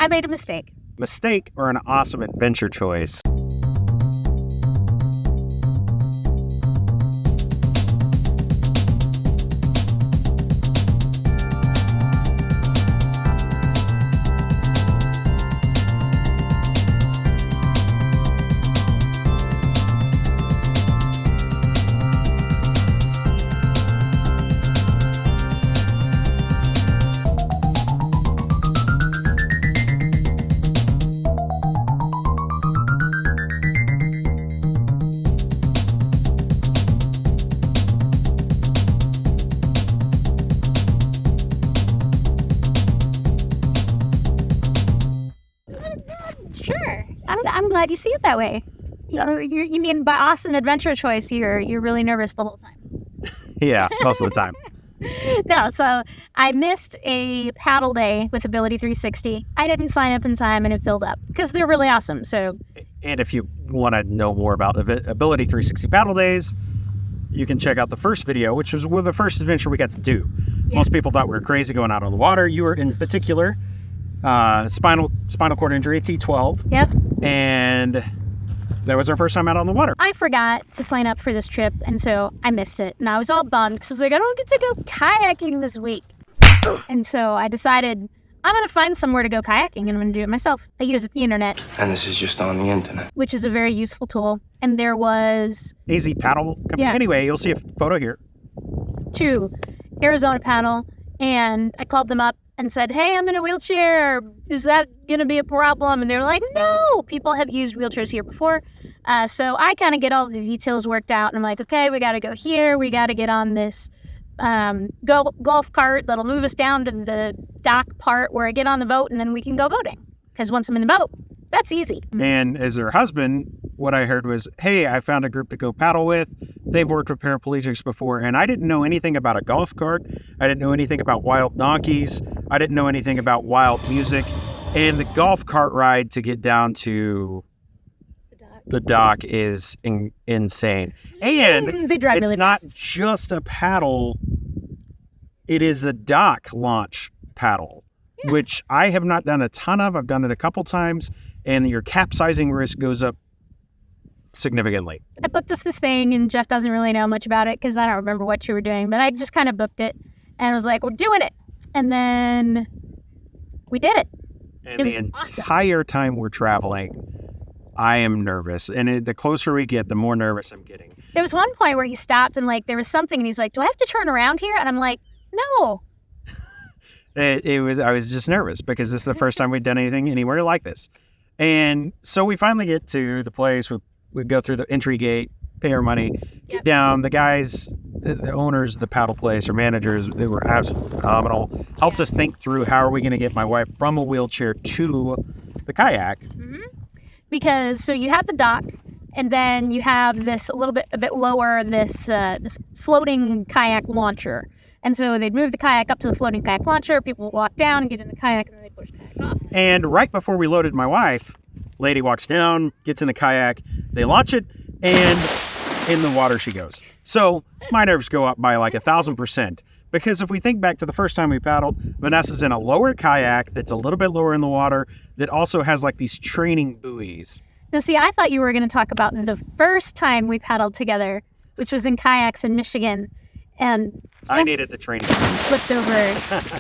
I made a mistake. Mistake or an awesome adventure choice? Sure. I'm glad you see it that way. You mean by awesome adventure choice, you're really nervous the whole time. Yeah, most of the time. No, so I missed a paddle day with Blvd 360. I didn't sign up in time and it filled up because they're really awesome. So, and if you want to know more about the Blvd 360 paddle days, you can check out the first video, which was the first adventure we got to do. Yeah. Most people thought we were crazy going out on the water. You were in particular spinal cord injury, T12. Yep. And that was our first time out on the water. I forgot to sign up for this trip, and so I missed it. And I was all bummed because I was like, I don't get to go kayaking this week. And so I decided I'm going to find somewhere to go kayaking, and I'm going to do it myself. I used the internet. And this is just on the internet. Which is a very useful tool. And there was... AZ Paddle Company. Yeah. Anyway, you'll see a photo here. 2 Arizona Paddle. And I called them up and said, hey, I'm in a wheelchair. Is that going to be a problem? And they were like, no, people have used wheelchairs here before. So I kind of get all the details worked out. And I'm like, okay, we got to go here. We got to get on this golf cart that'll move us down to the dock part where I get on the boat, and then we can go boating. Because once I'm in the boat, that's easy. And as her husband, what I heard was, hey, I found a group to go paddle with. They've worked with paraplegics before, and I didn't know anything about a golf cart. I didn't know anything about wild donkeys. I didn't know anything about wild music. And the golf cart ride to get down to the dock is insane. And they drive it's really not fast. Just a paddle. It is a dock launch paddle, which I have not done a ton of. I've done it a couple times, and your capsizing risk goes up significantly. I booked us this thing, and Jeff doesn't really know much about it because I don't remember what you were doing, but I just kind of booked it and was like, we're doing it. And then we did it. And it was the awesome. Entire time we're traveling, I am nervous. And the closer we get, the more nervous I'm getting. There was one point where he stopped and there was something, and he's like, do I have to turn around here? And I'm like, no. I was just nervous because this is the first time we'd done anything anywhere like this. And so we finally get to the place. We go through the entry gate, pay our money, get down. The guys, the owners of the paddle place or managers, they were absolutely phenomenal. Helped us think through how are we going to get my wife from a wheelchair to the kayak. Mm-hmm. Because so you have the dock, and then you have this a bit lower, this floating kayak launcher. And so they'd move the kayak up to the floating kayak launcher. People would walk down and get in the kayak, and then they push the kayak off. And right before we loaded my wife, lady walks down, gets in the kayak, they launch it, and in the water she goes. So my nerves go up by 1,000%. Because if we think back to the first time we paddled, Vanessa's in a lower kayak that's a little bit lower in the water that also has these training buoys. Now, see, I thought you were going to talk about the first time we paddled together, which was in kayaks in Michigan. And I needed the training. Flipped over,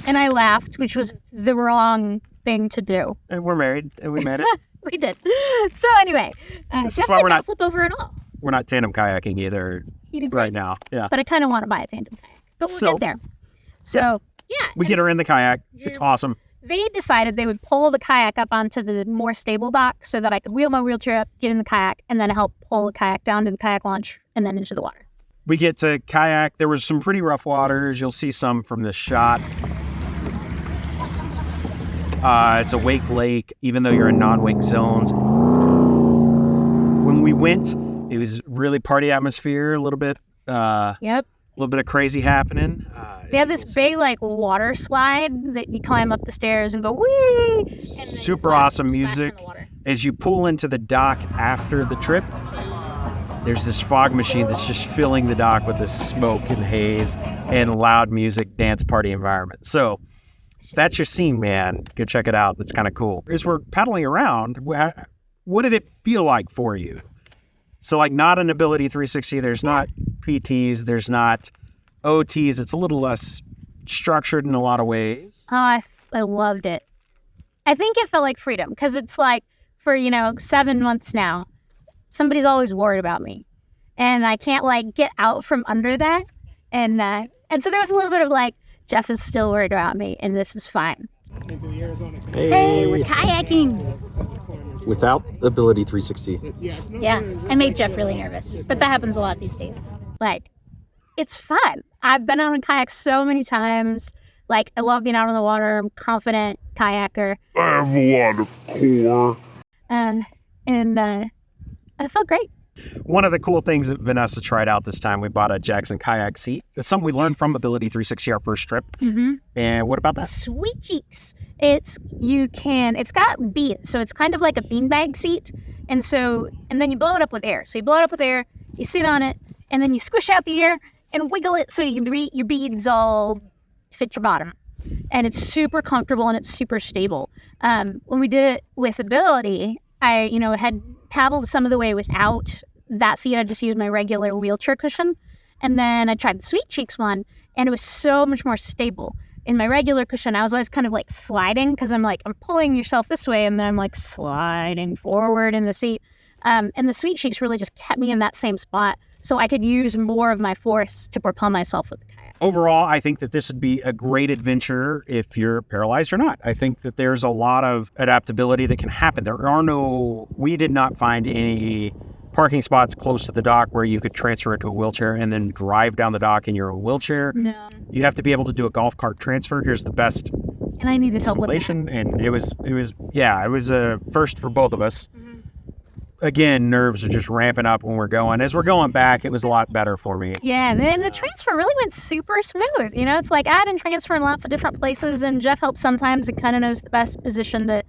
and I laughed, which was the wrong thing to do. And we're married, and we made it. We did. So anyway, Jeff did not flip over at all. We're not tandem kayaking either right now. Yeah. But I kind of want to buy a tandem kayak. But we'll get there. So, yeah. We get her in the kayak. It's awesome. They decided they would pull the kayak up onto the more stable dock so that I could wheel my wheelchair up, get in the kayak, and then help pull the kayak down to the kayak launch and then into the water. We get to kayak. There was some pretty rough waters. You'll see some from this shot. It's a wake lake, even though you're in non-wake zones. When we went, it was really party atmosphere, a little bit. Yep. A little bit of crazy happening. They have this big water slide that you climb up the stairs and go whee. Super awesome music. As you pull into the dock after the trip, there's this fog machine that's just filling the dock with this smoke and haze and loud music, dance party environment. So that's your scene, man. Go check it out. That's kind of cool. As we're paddling around, what did it feel like for you? So like not an Ability 360, there's not PTs, there's not OTs. It's a little less structured in a lot of ways. Oh, I loved it. I think it felt like freedom because it's like for, 7 months now, somebody's always worried about me and I can't like get out from under that. And so there was a little bit of like, Jeff is still worried about me and this is fine. Hey, we're kayaking. Without Ability 360. Yeah, I made Jeff really nervous, but that happens a lot these days. Like, it's fun. I've been on a kayak so many times. Like, I love being out on the water. I'm a confident kayaker. I have a lot of core. And it felt great. One of the cool things that Vanessa tried out this time, we bought a Jackson kayak seat. It's something we learned from Ability 360, our first trip. Mm-hmm. And what about that? Sweet cheeks. It's got beans, so it's kind of like a beanbag seat. And then you blow it up with air. So you blow it up with air, you sit on it, and then you squish out the air and wiggle it so your beads all fit your bottom. And it's super comfortable and it's super stable. When we did it with Ability, I had paddled some of the way without that seat. I just used my regular wheelchair cushion. And then I tried the Sweet Cheeks one, and it was so much more stable. In my regular cushion, I was always kind of like sliding because I'm pulling yourself this way, and then I'm like sliding forward in the seat. And the Sweet Cheeks really just kept me in that same spot so I could use more of my force to propel myself with the kayak. Overall, I think that this would be a great adventure if you're paralyzed or not. I think that there's a lot of adaptability that can happen. We did not find any parking spots close to the dock where you could transfer it to a wheelchair and then drive down the dock in your wheelchair. No. You have to be able to do a golf cart transfer. Here's the best And I needed help with that. simulation. And it was a first for both of us. Mm-hmm. Again, nerves are just ramping up when we're going. As we're going back, it was a lot better for me. Yeah, and then the transfer really went super smooth. It's like I didn't transfer in lots of different places, and Jeff helps sometimes and kind of knows the best position to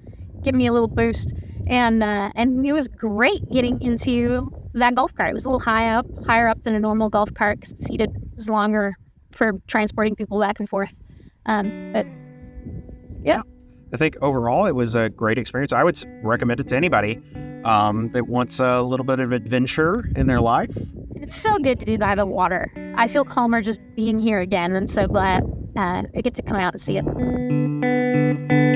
give me a little boost. And it was great getting into that golf cart. It was a little higher up than a normal golf cart because the seat was longer for transporting people back and forth. But yeah. I think overall it was a great experience. I would recommend it to anybody that wants a little bit of adventure in their life. It's so good to do that in water. I feel calmer just being here again, and so glad I get to come out and see it.